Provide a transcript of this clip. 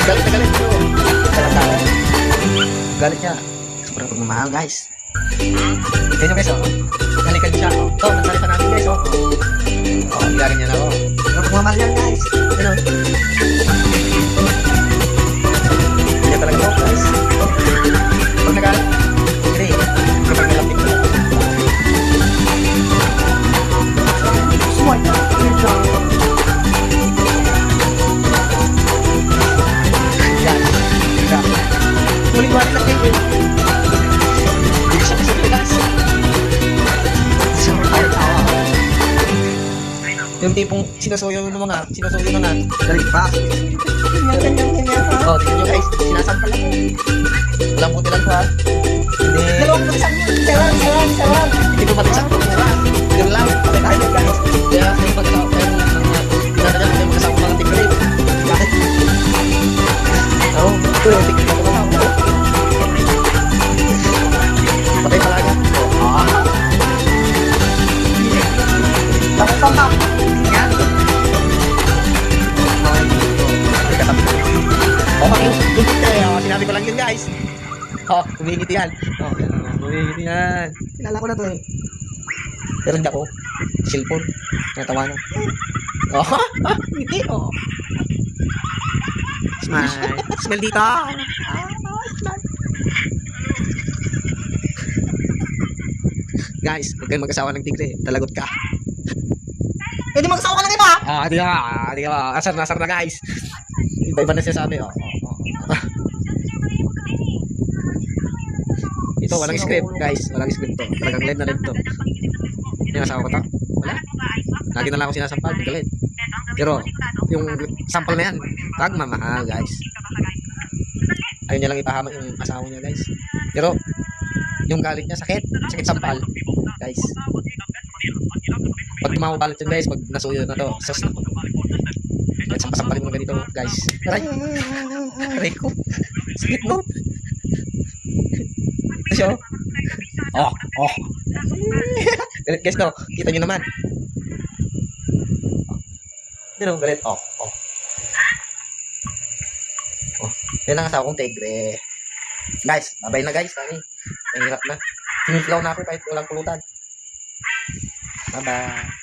Galit na galit bro. Galit niya. Sobrang pagmamahal guys. Tignan nyo guys oh. Galikan siya oh. Ito, nagsalita namin guys oh. Oh, bilagan niya na oh. Sobrang pagmamahal yan guys. Ano? Hindi talaga oh guys. Pag nagalit. Hindi. Kapag nalapit ko. Smart. Muling-muling na kayo. Hindi siya kasi pilas. Yung tipong sinusuyo ng mga, sinusuyo na nga. Galing pa. Ganyan. Oh, tingnan nyo guys. Sinasampal lang. Walang buti lang ko ha. Hindi. Hindi ko matisak ko. Yun lang. Patay tayo guys. Kaya may pagkasawa tayo ng mga pinatadyan tayo magkasama mga tigre. Bakit? Oo. Ito yung tigre ko na ako. Patay talaga. Tapos pa. Yan. Okay, sinabi ko lang yun guys. Oh, kumingiti yan. Oh, kumingiti yan. Kilala ko na to eh. Pero hindi ako. Cellphone. Natawanan. Oh, ngiti oh. Smile. Smile dito. Guys, huwag kayong mag-asawa ng tigre. Talagot ka. Pwede mag-asawa ka na rin ha? Di ba? Asar na guys. Iba-iba na siya sabi. Oh. Ito, walang script guys. Walang script to. Talagang live na live to. Yung asawa ko to? Wala. Lagi na lang ako sinasampal. Galit. Pero, yung sample na yan, pagmamahal guys. Ayun niya lang ipahamak yung asawa niya guys. Pero, yung galit niya sakit. Sakit sampal. Guys. Pag mapapalit yun guys, pag nasuyo na to, sus na to. Kahit sampasampalin mo ganito guys. Aray. Aray ko. Sakit no? Kasi oh. Galit guys no? Kita nyo naman. Pero galit. Oh. Yan ang asawa kong tigre. Guys, babay na guys. Ang hirap na. Tinitlaw na ako kahit walang pulutan. Bye-bye.